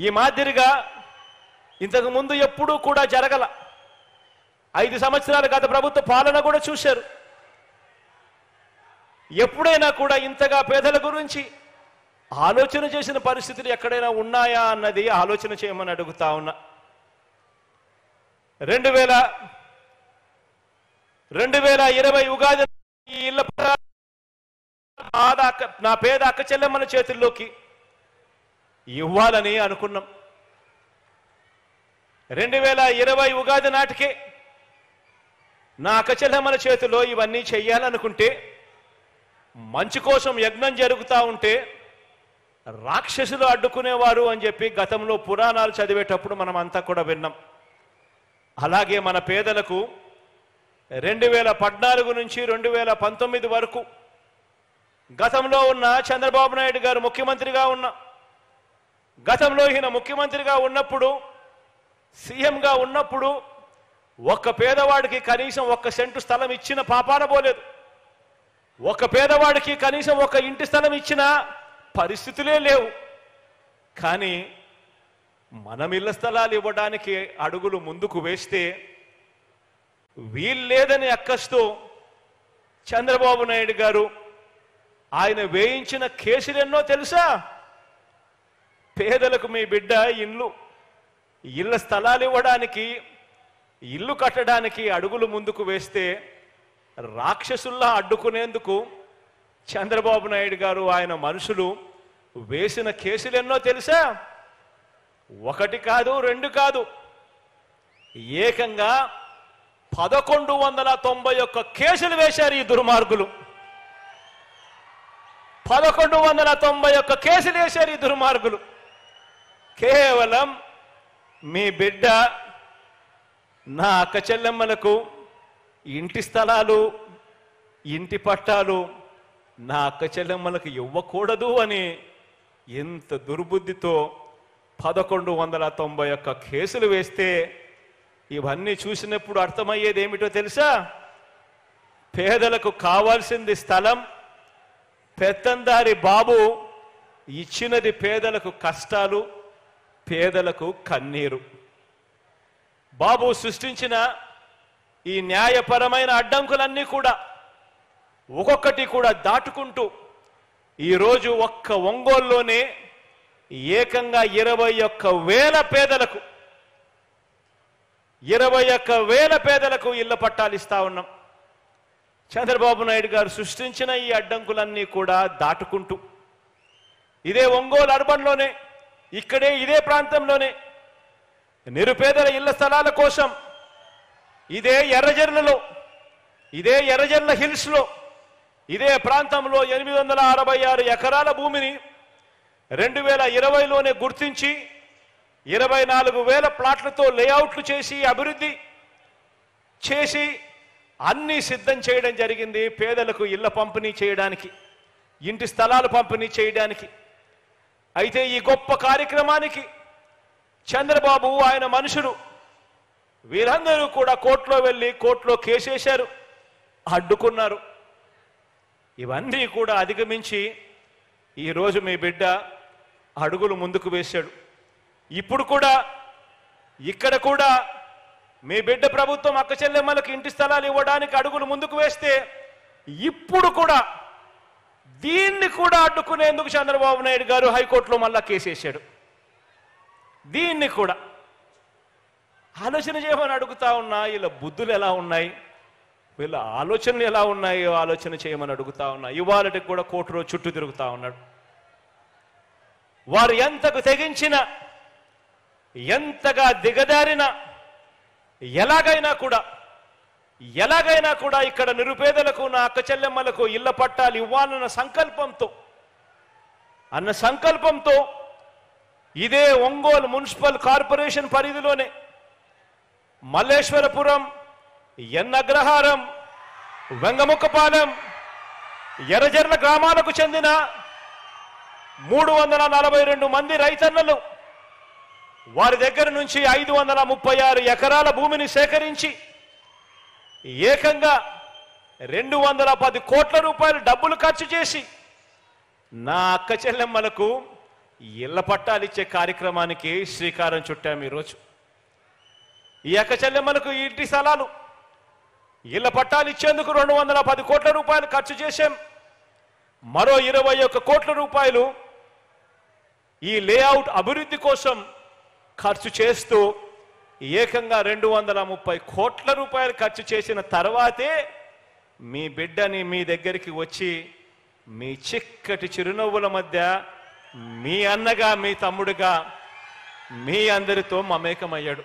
ఈ మాదిరిగా ఇంతకు ముందు ఎప్పుడూ కూడా జరగల. 5 సంవత్సరాలు గత ప్రభుత్వ పాలన కూడా చూశారు. ఎప్పుడైనా కూడా ఇంతగా పేదల గురించి ఆలోచన చేసిన పరిస్థితులు ఎక్కడైనా ఉన్నాయా అన్నది ఆలోచన చేయమని అడుగుతా ఉన్నా. 2020 ఉగాది ఈ ఇళ్ల నా పేద అక్క చెల్లెమ్మల చేతుల్లోకి ఇవ్వాలని అనుకున్నాం. 2020 ఉగాది నాటికే నా అక్క చెల్లెమ్మల చేతిలో ఇవన్నీ చెయ్యాలనుకుంటే, మంచి కోసం యజ్ఞం జరుగుతూ ఉంటే రాక్షసులు అడ్డుకునేవారు అని చెప్పి గతంలో పురాణాలు చదివేటప్పుడు మనం అంతా కూడా విన్నాం. అలాగే మన పేదలకు 2014 నుంచి 2019 వరకు గతంలో ఉన్న చంద్రబాబు నాయుడు గారు ముఖ్యమంత్రిగా ఉన్న గతంలో ఈయన ముఖ్యమంత్రిగా ఉన్నప్పుడు, సీఎంగా ఉన్నప్పుడు ఒక్క పేదవాడికి కనీసం 1 సెంటు స్థలం ఇచ్చిన పాపాన పోలేదు. ఒక్క పేదవాడికి కనీసం 1 ఇంటి స్థలం ఇచ్చిన పరిస్థితులే లేవు. కానీ మనం ఇళ్ల స్థలాలు ఇవ్వడానికి అడుగులు ముందుకు వేస్తే వీల్లేదని అక్కస్తూ చంద్రబాబు నాయుడు గారు ఆయన వేయించిన కేసులెన్నో తెలుసా? పేదలకు మీ బిడ్డ ఇళ్ల స్థలాలు ఇవ్వడానికి, ఇల్లు కట్టడానికి అడుగులు ముందుకు వేస్తే రాక్షసుల్లా అడ్డుకునేందుకు చంద్రబాబు నాయుడు గారు ఆయన మనుషులు వేసిన కేసులెన్నో తెలుసా? 1 కాదు 2 కాదు, ఏకంగా 1191 కేసులు వేశారు ఈ దుర్మార్గులు. 1191 కేసులు వేశారు ఈ దుర్మార్గులు. కేవలం మీ బిడ్డ నా అక్క చెల్లెమ్మలకు ఇంటి స్థలాలు, ఇంటి పట్టాలు నా అక్క చెల్లెమ్మలకు ఇవ్వకూడదు అని ఎంత దుర్బుద్ధితో 1191 కేసులు వేస్తే, ఇవన్నీ చూసినప్పుడు అర్థమయ్యేది ఏమిటో తెలుసా? పేదలకు కావాల్సింది స్థలం, పెత్తందారి బాబు ఇచ్చినది పేదలకు కష్టాలు, పేదలకు కన్నీరు. బాబు సృష్టించిన ఈ న్యాయపరమైన అడ్డంకులన్నీ కూడా ఒక్కొక్కటి కూడా దాటుకుంటూ ఈరోజు ఒక్క ఒంగోలులోనే ఏకంగా 21,000 పేదలకు 21,000 పేదలకు ఇళ్ల పట్టాలు ఇస్తా ఉన్నాం. చంద్రబాబు నాయుడు గారు సృష్టించిన ఈ అడ్డంకులన్నీ కూడా దాటుకుంటూ ఇదే ఒంగోలు అర్బన్లోనే, ఇదే ప్రాంతంలోనే నిరుపేదల ఇళ్ల స్థలాల కోసం ఇదే ఎర్రజర్ల హిల్స్లో ఇదే ప్రాంతంలో 866 ఎకరాల భూమిని 2020లోనే గుర్తించి 24,000 ప్లాట్లతో లేఅవుట్లు చేసి అభివృద్ధి చేసి అన్ని సిద్ధం చేయడం జరిగింది. పేదలకు ఇళ్ల పంపిణీ చేయడానికి, ఇంటి స్థలాలు పంపిణీ చేయడానికి. అయితే ఈ గొప్ప కార్యక్రమానికి చంద్రబాబు ఆయన మనుషులు వీరందరూ కూడా కోర్టులో వెళ్ళి కోర్టులో కేసేశారు, అడ్డుకున్నారు. ఇవన్నీ కూడా అధిగమించి ఈరోజు మీ బిడ్డ అడుగులు ముందుకు వేశాడు. ఇప్పుడు కూడా ఇక్కడ కూడా మీ బిడ్డ ప్రభుత్వం అక్క చెల్లెమ్మలకు ఇంటి స్థలాలు ఇవ్వడానికి అడుగులు ముందుకు వేస్తే, ఇప్పుడు కూడా దీన్ని కూడా అడ్డుకునేందుకు చంద్రబాబు నాయుడు గారు హైకోర్టులో మళ్ళా కేసేశాడు. దీన్ని కూడా ఆలోచన చేయమని అడుగుతా ఉన్నా. వీళ్ళ బుద్ధులు ఎలా ఉన్నాయి, వీళ్ళ ఆలోచనలు ఎలా ఉన్నాయో ఆలోచన చేయమని అడుగుతా ఉన్నా. ఇవాళకి కూడా కోర్టులో చుట్టూ తిరుగుతా ఉన్నాడు. వారు ఎంతకు తెగించిన, ఎంతగా దిగదారిన, ఎలాగైనా కూడా ఇక్కడ నిరుపేదలకు, నా అక్క చెల్లెమ్మలకు ఇళ్ల పట్టాలు ఇవ్వాలన్న సంకల్పంతో ఇదే ఒంగోలు మున్సిపల్ కార్పొరేషన్ పరిధిలోనే మల్లేశ్వరపురం, ఎన్నగ్రహారం, వెంగముక్కపాలెం, ఎర్రజర్ల గ్రామాలకు చెందిన 342 మంది రైతన్నలు వారి దగ్గర నుంచి 536 ఎకరాల భూమిని సేకరించి ఏకంగా 210 కోట్ల రూపాయలు డబ్బులు ఖర్చు చేసి నా అక్క చెల్లెమ్మలకు ఇళ్ల పట్టాలు ఇచ్చే కార్యక్రమానికి శ్రీకారం చుట్టాం ఈరోజు. ఈ అక్క చెల్లెమ్మలకు ఇంటి స్థలాలు ఇళ్ల పట్టాలు ఇచ్చేందుకు 210 కోట్ల రూపాయలు ఖర్చు చేశాం. మరో 21 కోట్ల రూపాయలు ఈ లేఅవుట్ అభివృద్ధి కోసం ఖర్చు చేస్తూ ఏకంగా 230 కోట్ల రూపాయలు ఖర్చు చేసిన తర్వాతే మీ బిడ్డని మీ దగ్గరికి వచ్చి మీ చిక్కటి చిరునవ్వుల మధ్య మీ అన్నగా మీ తమ్ముడుగా మీ అందరితో మమేకమయ్యాడు.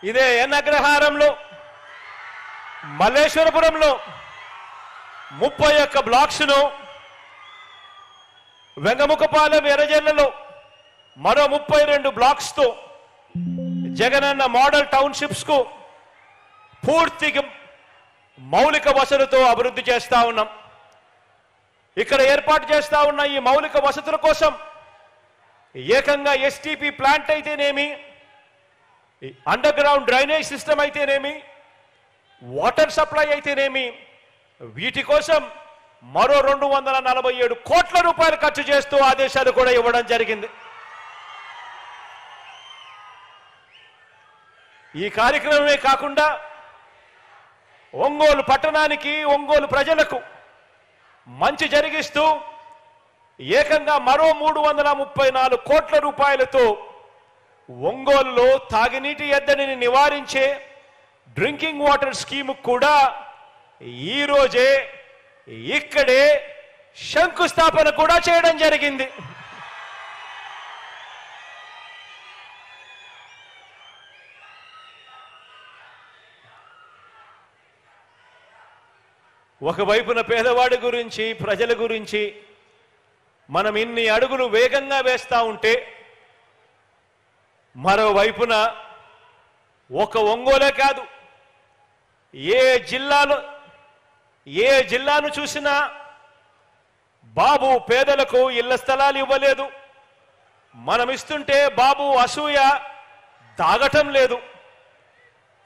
ఇదే ఎన్ అగ్రహారంలో మల్లేశ్వరపురంలో 31 బ్లాక్స్ను, వెంగముఖపాలెం ఎర్రజల్లలో మరో 32 బ్లాక్స్తో జగనన్న మోడల్ టౌన్షిప్స్ కు పూర్తిగా మౌలిక వసతులతో అభివృద్ధి చేస్తా ఉన్నాం. ఇక్కడ ఏర్పాటు చేస్తా ఉన్న ఈ మౌలిక వసతుల కోసం ఏకంగా ఎస్టీపీ ప్లాంట్ అయితేనేమి, అండర్ గ్రౌండ్ డ్రైనేజ్ సిస్టమ్ అయితేనేమి, వాటర్ సప్లై అయితేనేమి, వీటి కోసం మరో 247 కోట్ల రూపాయలు ఖర్చు చేస్తూ ఆదేశాలు కూడా ఇవ్వడం జరిగింది. ఈ కార్యక్రమమే కాకుండా ఒంగోలు పట్టణానికి, ఒంగోలు ప్రజలకు మంచి జరిగిస్తూ ఏకంగా మరో 334 కోట్ల రూపాయలతో ఒంగోలులో తాగునీటి ఎద్దడిని నివారించే డ్రింకింగ్ వాటర్ స్కీమ్ కూడా ఈ రోజే ఇక్కడే శంకుస్థాపన కూడా చేయడం జరిగింది. ఒకవైపున పేదవాడి గురించి, ప్రజల గురించి మనం ఇన్ని అడుగులు వేగంగా వేస్తా ఉంటే, మరోవైపున ఒక ఒంగోలే కాదు, ఏ జిల్లాను చూసినా బాబు పేదలకు ఇళ్ల స్థలాలు ఇవ్వలేదు, మనం ఇస్తుంటే బాబు అసూయ దాగటం లేదు.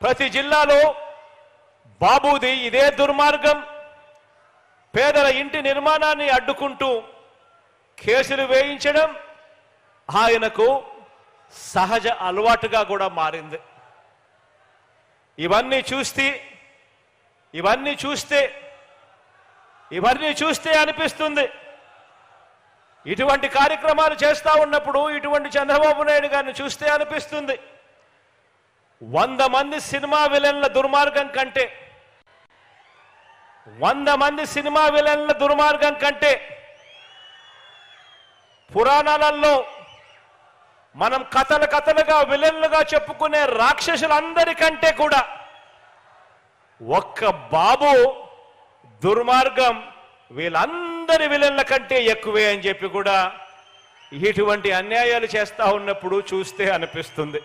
ప్రతి జిల్లాలో బాబుది ఇదే దుర్మార్గం. పేదల ఇంటి నిర్మాణాన్ని అడ్డుకుంటూ కేసులు వేయించడం ఆయనకు సహజ అలవాటుగా కూడా మారింది. ఇవన్నీ చూస్తే అనిపిస్తుంది, ఇటువంటి కార్యక్రమాలు చేస్తా ఉన్నప్పుడు, ఇటువంటి చంద్రబాబు నాయుడు గారిని చూస్తే అనిపిస్తుంది, 100 మంది సినిమా విలన్ల దుర్మార్గం కంటే 100 మంది సినిమా విలన్ల దుర్మార్గం కంటే పురాణాలలో మనం కథలుగా విలన్లుగా చెప్పుకునే రాక్షసులందరికంటే కూడా ఒక్క బాబు దుర్మార్గం వీళ్ళందరి విలన్ల కంటే ఎక్కువే అని చెప్పి కూడా ఇటువంటి అన్యాయాలు చేస్తా ఉన్నప్పుడు చూస్తే అనిపిస్తుంది.